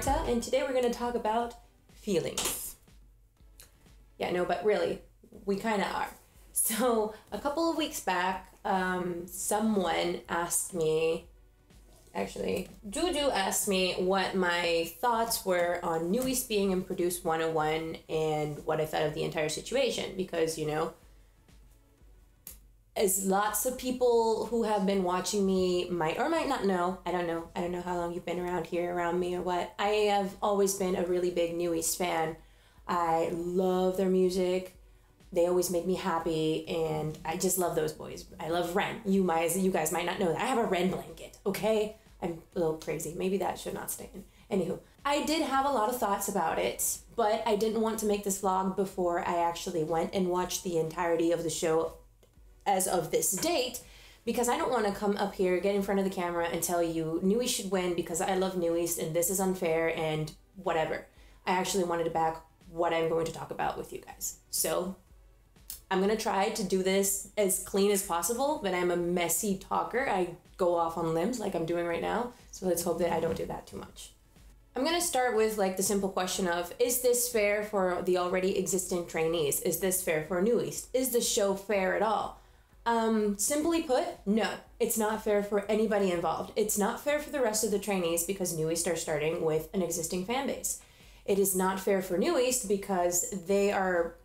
Marta, and today we're going to talk about feelings. Yeah, no, but really, we kind of are. So, a couple of weeks back, someone asked me, actually, Juju asked me what my thoughts were on New EST being in Produce 101 and what I thought of the entire situation, because, you know, as lots of people who have been watching me might or might not know, I don't know how long you've been around here, around me or what, I have always been a really big New EST fan. I love their music. They always make me happy, and I just love those boys. I love Ren. You guys might not know that. I have a Ren blanket, okay? I'm a little crazy. Maybe that should not stay in. Anywho, I did have a lot of thoughts about it, but I didn't want to make this vlog before I actually went and watched the entirety of the show as of this date, because I don't want to come up here, get in front of the camera, and tell you New EST should win because I love New EST and this is unfair and whatever. I actually wanted to back what I'm going to talk about with you guys. So I'm gonna try to do this as clean as possible, but I'm a messy talker. I go off on limbs like I'm doing right now, so let's hope that I don't do that too much. I'm gonna start with like the simple question of, is this fair for the already existing trainees? Is this fair for New EST? Is the show fair at all? Simply put, no, it's not fair for anybody involved. It's not fair for the rest of the trainees because New EST are starting with an existing fan base. It is not fair for New EST because they are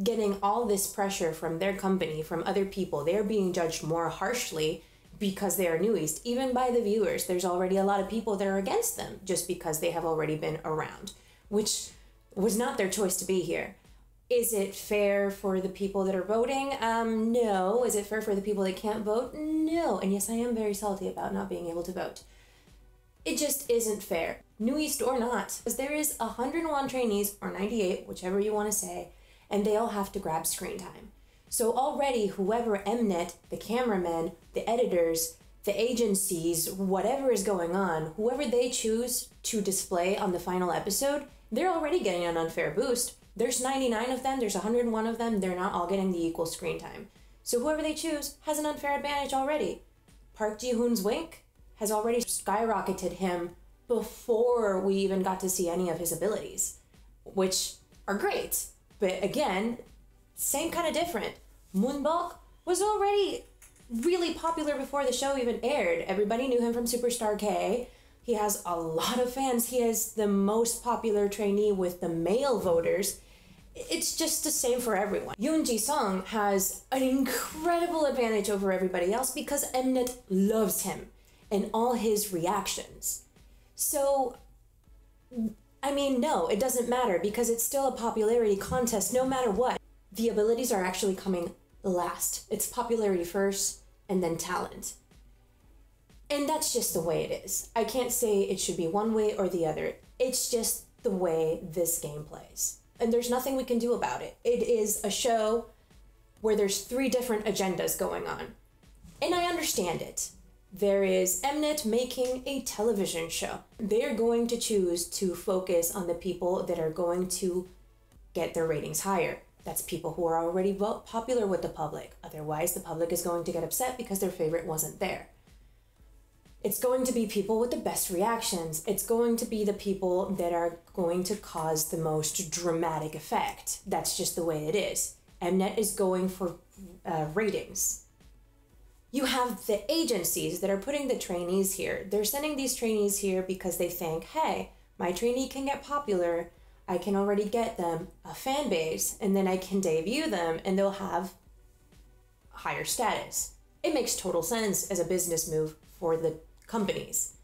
getting all this pressure from their company, from other people. They're being judged more harshly because they are New EST, even by the viewers. There's already a lot of people that are against them just because they have already been around, which was not their choice to be here. Is it fair for the people that are voting? No. Is it fair for the people that can't vote? No. And yes, I am very salty about not being able to vote. It just isn't fair, New EST or not, because there is 101 trainees, or 98, whichever you want to say, and they all have to grab screen time. So already whoever Mnet, the cameramen, the editors, the agencies, whatever is going on, whoever they choose to display on the final episode, they're already getting an unfair boost. There's 99 of them, there's 101 of them, they're not all getting the equal screen time. So whoever they choose has an unfair advantage already. Park Ji-hoon's wink has already skyrocketed him before we even got to see any of his abilities, which are great. But again, same kind of different. Moonbok was already really popular before the show even aired. Everybody knew him from Superstar K. He has a lot of fans. He is the most popular trainee with the male voters. It's just the same for everyone. Yoon Ji-sung has an incredible advantage over everybody else because Mnet loves him and all his reactions. So, I mean, no, it doesn't matter because it's still a popularity contest no matter what. The abilities are actually coming last. It's popularity first and then talent. And that's just the way it is. I can't say it should be one way or the other. It's just the way this game plays. And there's nothing we can do about it. It is a show where there's 3 different agendas going on. And I understand it. There is Mnet making a television show. They're going to choose to focus on the people that are going to get their ratings higher. That's people who are already popular with the public. Otherwise, the public is going to get upset because their favorite wasn't there. It's going to be people with the best reactions. It's going to be the people that are going to cause the most dramatic effect. That's just the way it is. Mnet is going for ratings. You have the agencies that are putting the trainees here. They're sending these trainees here because they think, hey, my trainee can get popular. I can already get them a fan base, and then I can debut them, and they'll have higher status. It makes total sense as a business move for the companies.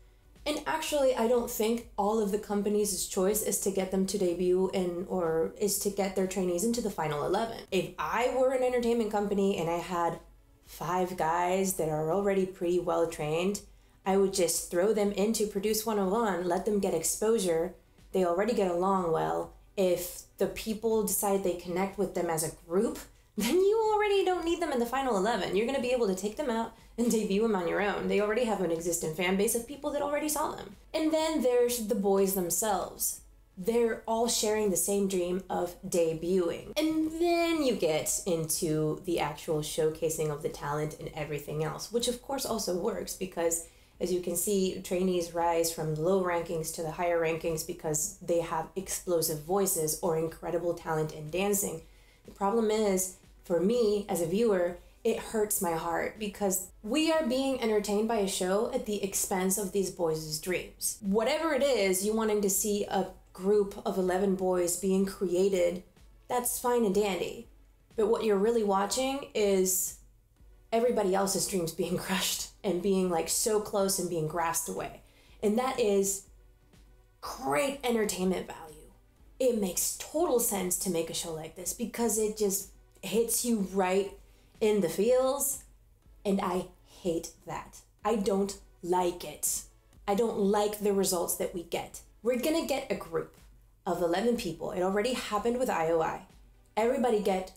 And actually, I don't think all of the companies' choice is to get them to debut or is to get their trainees into the final 11. If I were an entertainment company and I had 5 guys that are already pretty well trained, I would just throw them into Produce 101, let them get exposure. They already get along well. If the people decide they connect with them as a group, then you already don't need them in the final 11. You're going to be able to take them out and debut them on your own. They already have an existing fan base of people that already saw them. And then there's the boys themselves. They're all sharing the same dream of debuting. And then you get into the actual showcasing of the talent and everything else, which of course also works because As you can see, trainees rise from the low rankings to the higher rankings because they have explosive voices or incredible talent in dancing. The problem is, for me as a viewer, it hurts my heart because we are being entertained by a show at the expense of these boys' dreams. Whatever it is, you wanting to see a group of 11 boys being created, that's fine and dandy. But what you're really watching is everybody else's dreams being crushed and being like so close and being grasped away. And that is great entertainment value. It makes total sense to make a show like this because it just hits you right in the feels, and I hate that. I don't like it. I don't like the results that we get. We're gonna get a group of 11 people. It already happened with IOI. Everybody gets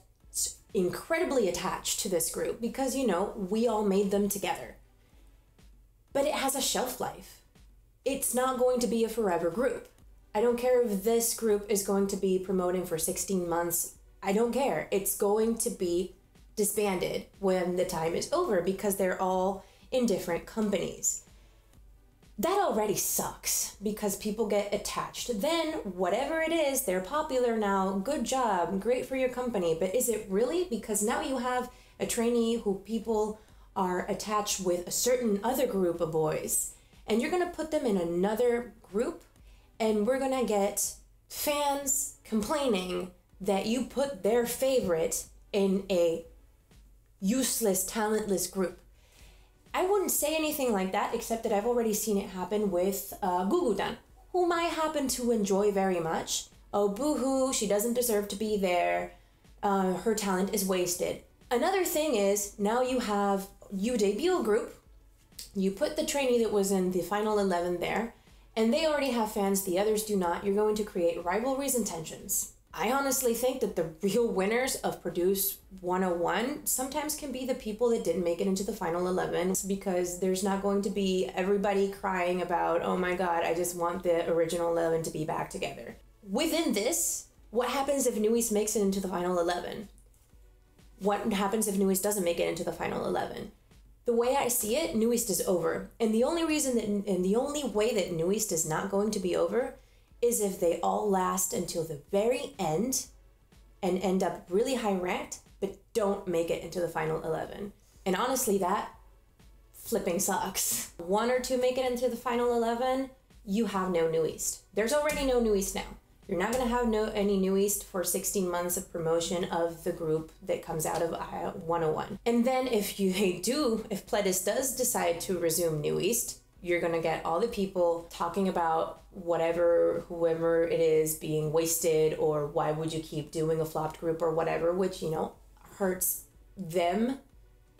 incredibly attached to this group because, you know, we all made them together. But it has a shelf life. It's not going to be a forever group. I don't care if this group is going to be promoting for 16 months. I don't care. It's going to be disbanded when the time is over because they're all in different companies. That already sucks because people get attached. Then whatever it is, they're popular now. Good job, great for your company. But is it really? Because now you have a trainee who people are attached with a certain other group of boys, and you're gonna put them in another group, and we're gonna get fans complaining that you put their favorite in a useless, talentless group. I wouldn't say anything like that, except that I've already seen it happen with Gugudan, whom I happen to enjoy very much. Oh, boo-hoo, she doesn't deserve to be there. Her talent is wasted. Another thing is, now you debut a group, you put the trainee that was in the final 11 there, and they already have fans, the others do not. You're going to create rivalries and tensions. I honestly think that the real winners of Produce 101 sometimes can be the people that didn't make it into the final 11 because there's not going to be everybody crying about, oh my God, I just want the original 11 to be back together. Within this, what happens if New East makes it into the final 11? What happens if New East doesn't make it into the final 11? The way I see it, New East is over. And the only way that New East is not going to be over is if they all last until the very end and end up really high ranked, but don't make it into the final 11. And honestly, that flipping sucks. One or two make it into the final 11, you have no New East. There's already no New East now. You're not gonna have any New East for 16 months of promotion of the group that comes out of 101. And then if Pledis does decide to resume New East, you're gonna get all the people talking about whoever it is being wasted, or why would you keep doing a flopped group or whatever, which, you know, hurts them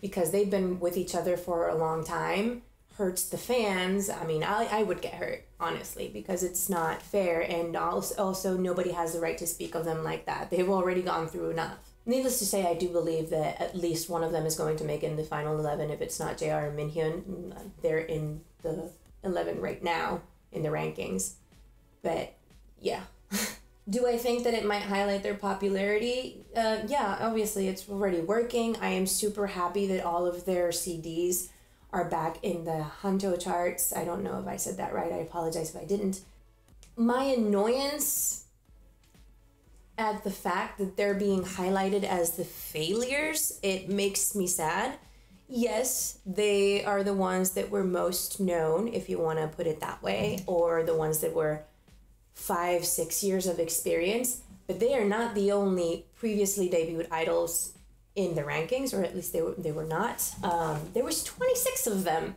because they've been with each other for a long time, hurts the fans. I mean, I would get hurt, honestly, because it's not fair, and also nobody has the right to speak of them like that. They've already gone through enough. Needless to say, I do believe that at least one of them is going to make it in the final 11. If it's not JR and Minhyun, they're in the 11 right now in the rankings. But yeah. Do I think that it might highlight their popularity? Yeah, obviously it's already working. I am super happy that all of their CDs are back in the Hanto charts. I don't know if I said that right. I apologize if I didn't. My annoyance at the fact that they're being highlighted as the failures, it makes me sad. Yes, they are the ones that were most known, if you want to put it that way, or the ones that were 5-6 years of experience, but they are not the only previously debuted idols in the rankings, or at least they were not. There was 26 of them,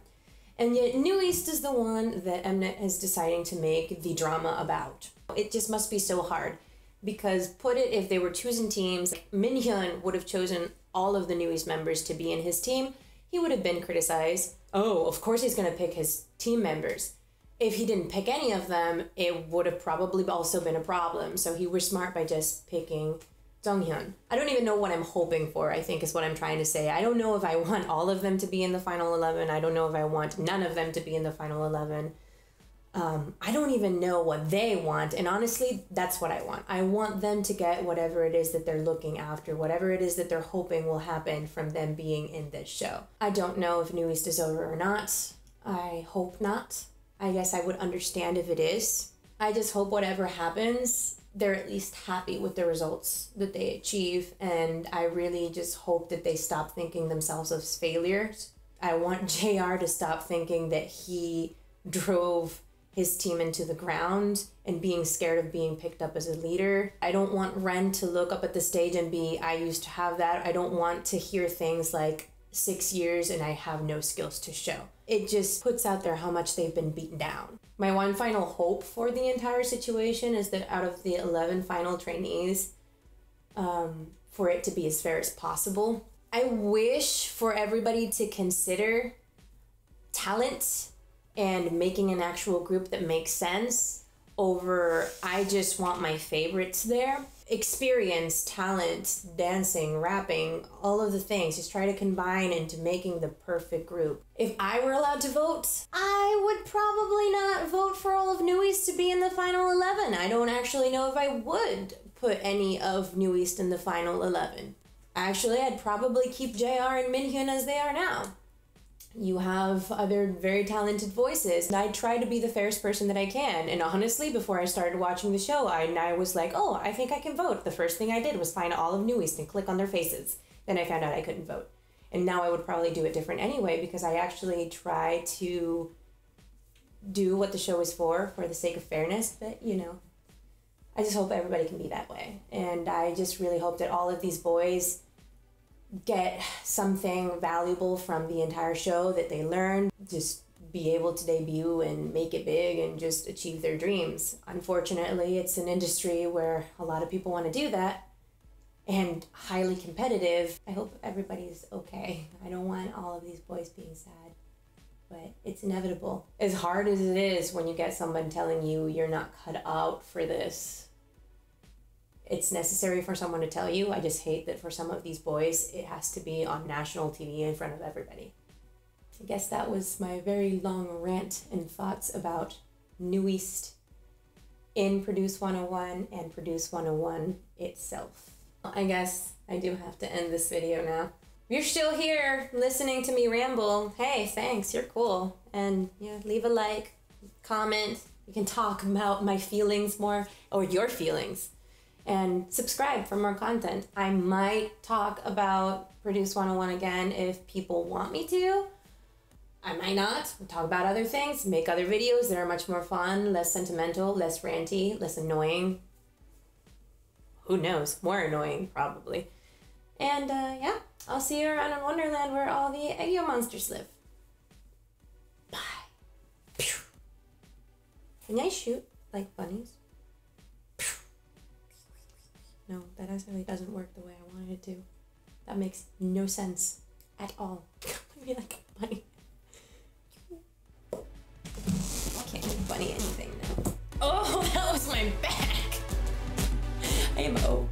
and yet New East is the one that Mnet is deciding to make the drama about. It just must be so hard, because if they were choosing teams, Minhyun would have chosen all of the New East members to be in his team, he would have been criticized. Oh, of course he's going to pick his team members. If he didn't pick any of them, it would have probably also been a problem. So he was smart by just picking Jonghyun. I don't even know what I'm hoping for, I think is what I'm trying to say. I don't know if I want all of them to be in the final 11. I don't know if I want none of them to be in the final 11. I don't even know what they want. And honestly, that's what I want. I want them to get whatever it is that they're looking after, whatever it is that they're hoping will happen from them being in this show. I don't know if New East is over or not. I hope not. I guess I would understand if it is. I just hope whatever happens, they're at least happy with the results that they achieve. And I really just hope that they stop thinking themselves as failures. I want JR to stop thinking that he drove his team into the ground and being scared of being picked up as a leader. I don't want Ren to look up at the stage and be, I used to have that. I don't want to hear things like 6 years and I have no skills to show. It just puts out there how much they've been beaten down. My one final hope for the entire situation is that out of the 11 final trainees, for it to be as fair as possible. I wish for everybody to consider talent and making an actual group that makes sense over, I just want my favorites there. Experience, talent, dancing, rapping, all of the things. Just try to combine into making the perfect group. If I were allowed to vote, I would probably not vote for all of New East to be in the final 11. I don't actually know if I would put any of New East in the final 11. Actually, I'd probably keep JR and Minhyun as they are now. You have other very talented voices. And I try to be the fairest person that I can. And honestly, before I started watching the show, I was like, oh, I think I can vote. The first thing I did was find all of New East and click on their faces. Then I found out I couldn't vote. And now I would probably do it different anyway, because I actually try to do what the show is for the sake of fairness. But, you know, I just hope everybody can be that way. And I just really hope that all of these boys get something valuable from the entire show, that they learn, just be able to debut and make it big and just achieve their dreams. Unfortunately, it's an industry where a lot of people want to do that and highly competitive. I hope everybody's okay. I don't want all of these boys being sad, but it's inevitable. As hard as it is when you get someone telling you you're not cut out for this, it's necessary for someone to tell you. I just hate that for some of these boys, it has to be on national TV in front of everybody. I guess that was my very long rant and thoughts about New East in Produce 101 and Produce 101 itself. I guess I do have to end this video now. If you're still here listening to me ramble, hey, thanks, you're cool. And yeah, leave a like, comment. You can talk about my feelings more, or your feelings. And subscribe for more content. I might talk about Produce 101 again if people want me to. I might not. Talk about other things, make other videos that are much more fun, less sentimental, less ranty, less annoying. Who knows? More annoying, probably. And yeah, I'll see you around in Wonderland where all the Aegyo monsters live. Bye. Pew. Can I shoot like bunnies? No, that actually doesn't work the way I wanted it to. That makes no sense at all. Maybe like a bunny. Can't give bunny anything now. Oh, that was my back. I am old.